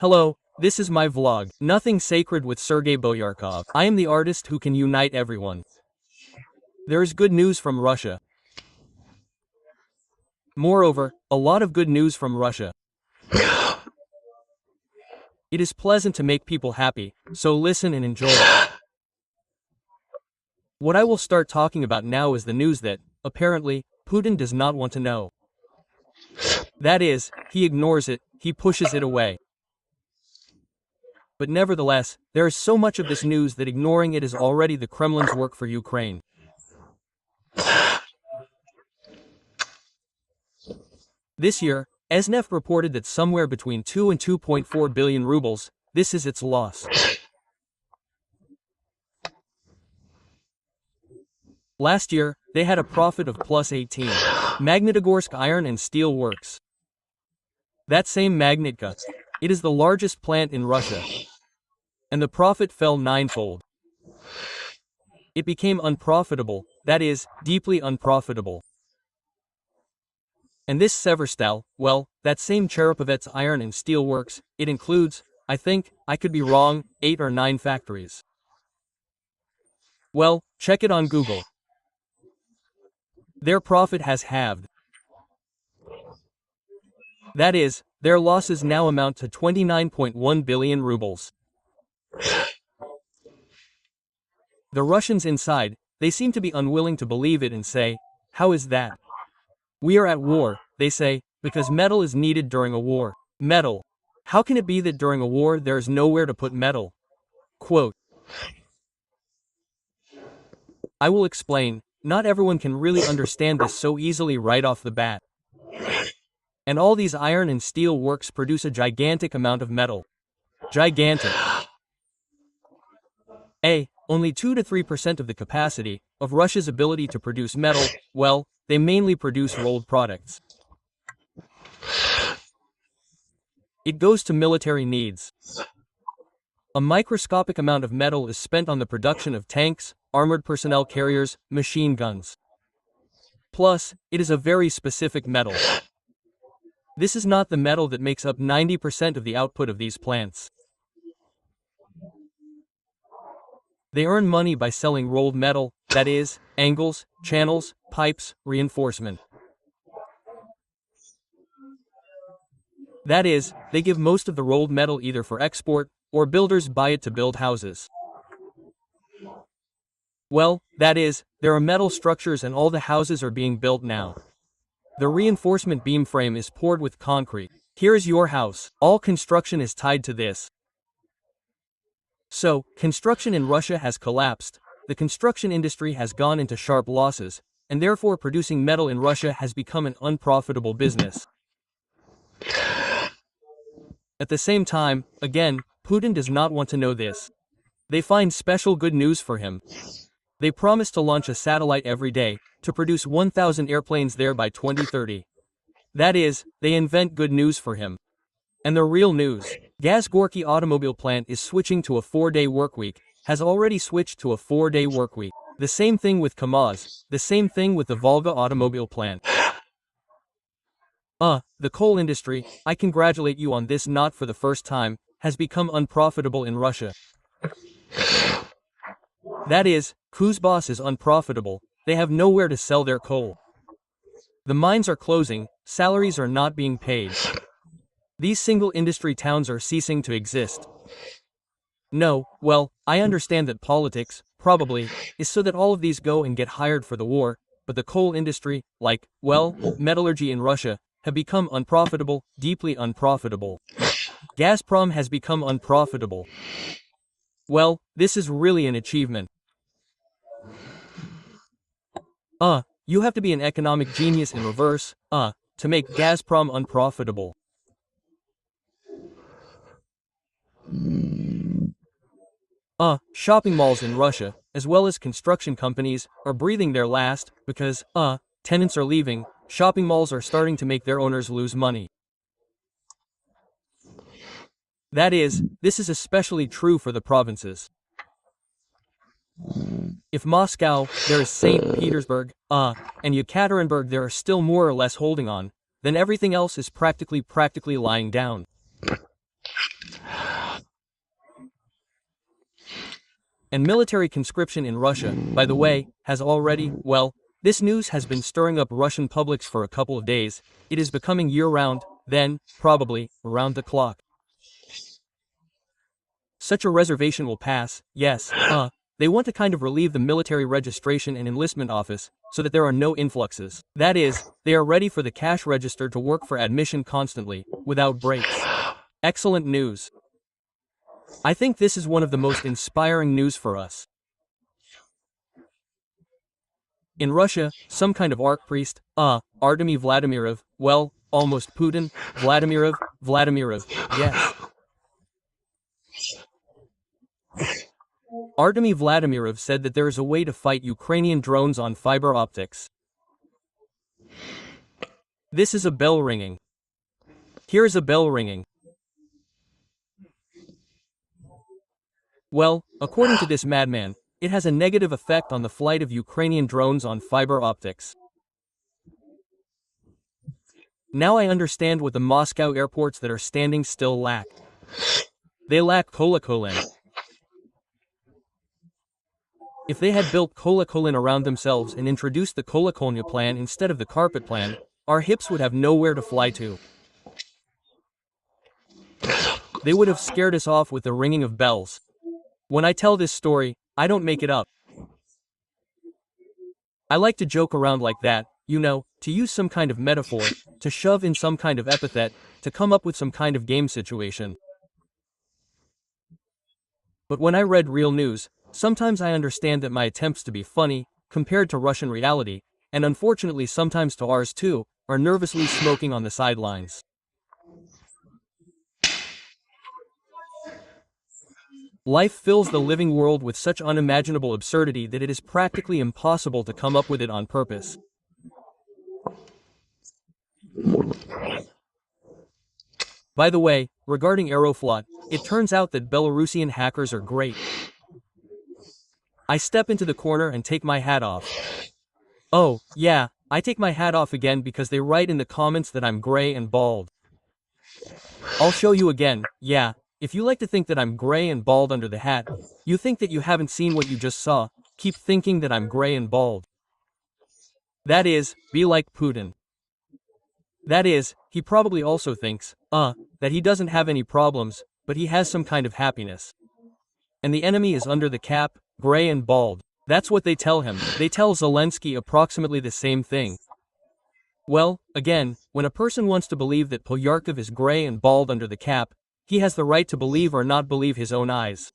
Hello, this is my vlog. Nothing sacred with Sergei Boyarkov. I am the artist who can unite everyone. There is good news from Russia. Moreover, a lot of good news from Russia. It is pleasant to make people happy, so listen and enjoy it. What I will start talking about now is the news that, apparently, Putin does not want to know. That is, he ignores it, he pushes it away. But nevertheless, there is so much of this news that ignoring it is already the Kremlin's work for Ukraine. This year, SNF reported that somewhere between 2 and 2.4 billion rubles, this is its loss. Last year, they had a profit of plus 18. Magnitogorsk Iron and Steel Works. That same Magnitka. It is the largest plant in Russia. And the profit fell ninefold. It became unprofitable, that is, deeply unprofitable. And this Severstal, well, that same Cherepovets Iron and Steel Works, it includes, I think, I could be wrong, 8 or 9 factories. Well, check it on Google. Their profit has halved. That is, their losses now amount to 29.1 billion rubles. The Russians inside, they seem to be unwilling to believe it and say, how is that? We are at war, they say, because metal is needed during a war. Metal. How can it be that during a war there is nowhere to put metal? Quote. I will explain, not everyone can really understand this so easily right off the bat. And all these iron and steel works produce a gigantic amount of metal. Gigantic. Only 2 to 3% of the capacity of Russia's ability to produce metal, well, they mainly produce rolled products. It goes to military needs. A microscopic amount of metal is spent on the production of tanks, armored personnel carriers, machine guns. Plus, it is a very specific metal. This is not the metal that makes up 90% of the output of these plants. They earn money by selling rolled metal, that is, angles, channels, pipes, reinforcement. That is, they give most of the rolled metal either for export, or builders buy it to build houses. Well, that is, there are metal structures and all the houses are being built now. The reinforcement beam frame is poured with concrete. Here is your house. All construction is tied to this. So, construction in Russia has collapsed, the construction industry has gone into sharp losses, and therefore producing metal in Russia has become an unprofitable business. At the same time, again, Putin does not want to know this. They find special good news for him. They promise to launch a satellite every day, to produce 1,000 airplanes there by 2030. That is, they invent good news for him. And the real news, Gaz-Gorky automobile plant is switching to a 4-day workweek, has already switched to a 4-day workweek. The same thing with Kamaz, the same thing with the Volga automobile plant. The coal industry, I congratulate you on this, not for the first time, has become unprofitable in Russia. That is, Kuzbass is unprofitable, they have nowhere to sell their coal. The mines are closing, salaries are not being paid. These single industry towns are ceasing to exist. No, well, I understand that politics, probably, is so that all of these go and get hired for the war, but the coal industry, like, well, metallurgy in Russia, have become unprofitable, deeply unprofitable. Gazprom has become unprofitable. Well, this is really an achievement. You have to be an economic genius in reverse, to make Gazprom unprofitable. Shopping malls in Russia, as well as construction companies, are breathing their last, because, tenants are leaving, shopping malls are starting to make their owners lose money. That is, this is especially true for the provinces. If Moscow, there is St. Petersburg, and Yekaterinburg there are still more or less holding on, then everything else is practically lying down. And military conscription in Russia, by the way, has already, well, this news has been stirring up Russian publics for a couple of days. It is becoming year-round, then, probably, around the clock. Such a reservation will pass, yes, they want to kind of relieve the military registration and enlistment office, so that there are no influxes. That is, they are ready for the cash register to work for admission constantly, without breaks. Excellent news. I think this is one of the most inspiring news for us. In Russia, some kind of archpriest, Artemy Vladimirov, well, almost Putin, Vladimirov, yes. Artemy Vladimirov said that there is a way to fight Ukrainian drones on fiber optics. This is a bell ringing. Here's a bell ringing. Well, according to this madman, it has a negative effect on the flight of Ukrainian drones on fiber optics. Now I understand what the Moscow airports that are standing still lack. They lack Kolakolin. If they had built Kolakolin around themselves and introduced the Kolakolnya plan instead of the carpet plan, our hips would have nowhere to fly to. They would have scared us off with the ringing of bells. When I tell this story, I don't make it up. I like to joke around like that, you know, to use some kind of metaphor, to shove in some kind of epithet, to come up with some kind of game situation. But when I read real news, sometimes I understand that my attempts to be funny, compared to Russian reality, and unfortunately sometimes to ours too, are nervously smoking on the sidelines. Life fills the living world with such unimaginable absurdity that it is practically impossible to come up with it on purpose. By the way, regarding Aeroflot, it turns out that Belarusian hackers are great. I step into the corner and take my hat off. Oh, yeah, I take my hat off again because they write in the comments that I'm gray and bald. I'll show you again, yeah. If you like to think that I'm gray and bald under the hat, you think that you haven't seen what you just saw, keep thinking that I'm gray and bald. That is, be like Putin. That is, he probably also thinks, that he doesn't have any problems, but he has some kind of happiness. And the enemy is under the cap, gray and bald. That's what they tell him. They tell Zelensky approximately the same thing. Well, again, when a person wants to believe that Polyarkov is gray and bald under the cap, he has the right to believe or not believe his own eyes.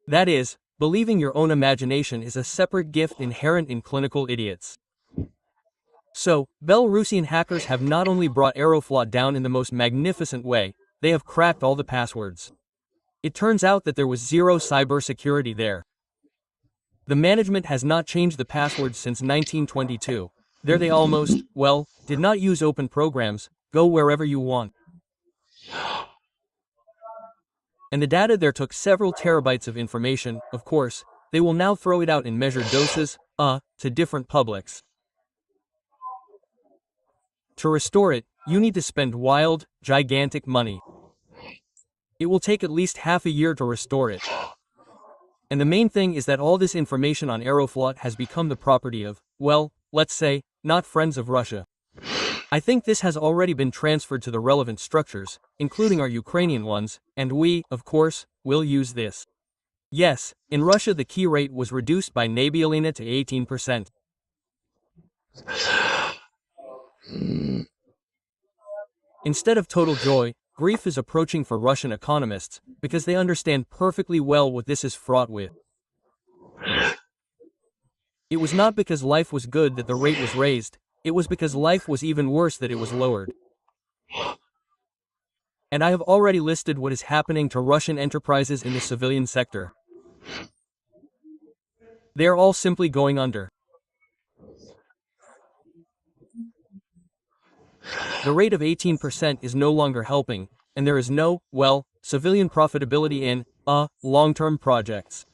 That is, believing your own imagination is a separate gift inherent in clinical idiots. So, Belarusian hackers have not only brought Aeroflot down in the most magnificent way, they have cracked all the passwords. It turns out that there was zero cybersecurity there. The management has not changed the passwords since 1922. There they almost, well, did not use open programs, go wherever you want. And the data there took several terabytes of information, of course, they will now throw it out in measured doses, to different publics. To restore it, you need to spend wild, gigantic money. It will take at least half a year to restore it. And the main thing is that all this information on Aeroflot has become the property of, well, let's say, not friends of Russia. I think this has already been transferred to the relevant structures, including our Ukrainian ones, and we, of course, will use this. Yes, in Russia the key rate was reduced by Nabialina to 18%. Instead of total joy, grief is approaching for Russian economists, because they understand perfectly well what this is fraught with. It was not because life was good that the rate was raised, it was because life was even worse that it was lowered. And I have already listed what is happening to Russian enterprises in the civilian sector. They are all simply going under. The rate of 18% is no longer helping, and there is no, well, civilian profitability in, long-term projects.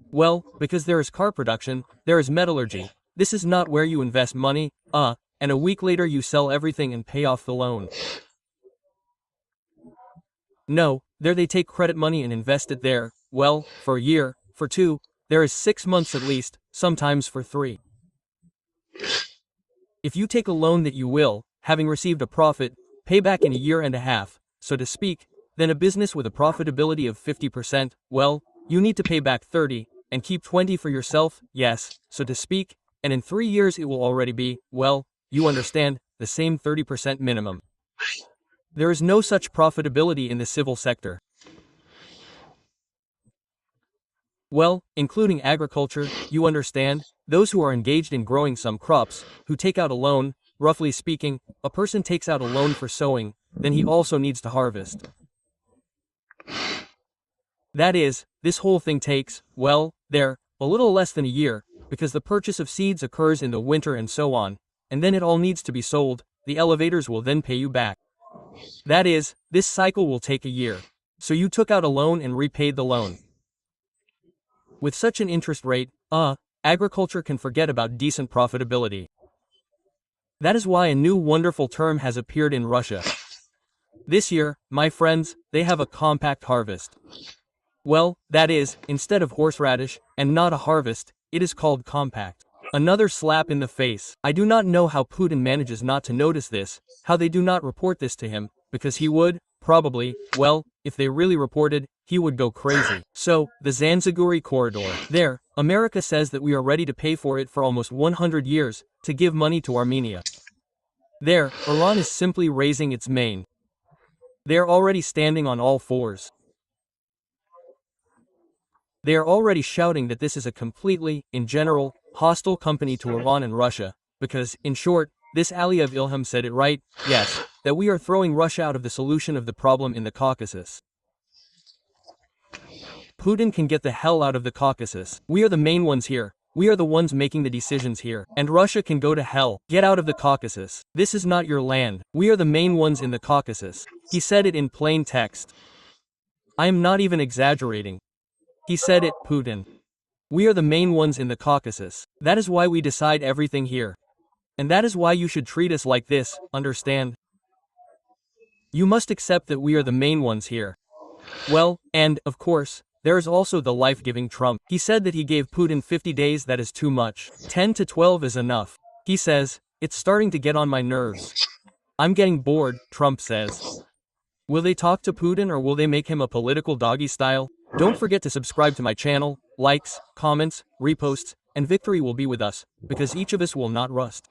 Well, because there is car production, there is metallurgy. This is not where you invest money, and a week later you sell everything and pay off the loan. No, there they take credit money and invest it there, well, for a year, for 2, there is 6 months at least, sometimes for 3. If you take a loan that you will, having received a profit, pay back in a year and a half, so to speak, then a business with a profitability of 50%, well, you need to pay back 30, and keep 20 for yourself, yes, so to speak, and in 3 years it will already be, well, you understand, the same 30% minimum. There is no such profitability in the civil sector. Well, including agriculture, you understand, those who are engaged in growing some crops, who take out a loan, roughly speaking, a person takes out a loan for sowing, then he also needs to harvest. That is, this whole thing takes, well, there, a little less than a year, because the purchase of seeds occurs in the winter and so on, and then it all needs to be sold, the elevators will then pay you back. That is, this cycle will take a year. So you took out a loan and repaid the loan. With such an interest rate, agriculture can forget about decent profitability. That is why a new wonderful term has appeared in Russia. This year, my friends, they have a compact harvest. Well, that is, instead of horseradish, and not a harvest, it is called compact. Another slap in the face. I do not know how Putin manages not to notice this, how they do not report this to him, because he would, probably, well, if they really reported, he would go crazy. So, the Zanziguri corridor. There, America says that we are ready to pay for it for almost 100 years, to give money to Armenia. There, Iran is simply raising its mane. They are already standing on all fours. They are already shouting that this is a completely, in general, hostile company to Iran and Russia, because, in short, this Aliyev Ilham said it right, yes, that we are throwing Russia out of the solution of the problem in the Caucasus. Putin can get the hell out of the Caucasus. We are the main ones here. We are the ones making the decisions here. And Russia can go to hell. Get out of the Caucasus. This is not your land. We are the main ones in the Caucasus. He said it in plain text. I am not even exaggerating. He said it, Putin. We are the main ones in the Caucasus. That is why we decide everything here. And that is why you should treat us like this, understand? You must accept that we are the main ones here. Well, and, of course, there is also the life-giving Trump. He said that he gave Putin 50 days, that is too much. 10 to 12 is enough. He says, it's starting to get on my nerves. I'm getting bored, Trump says. Will they talk to Putin or will they make him a political doggy style? Don't forget to subscribe to my channel, likes, comments, reposts, and victory will be with us, because each of us will not rust.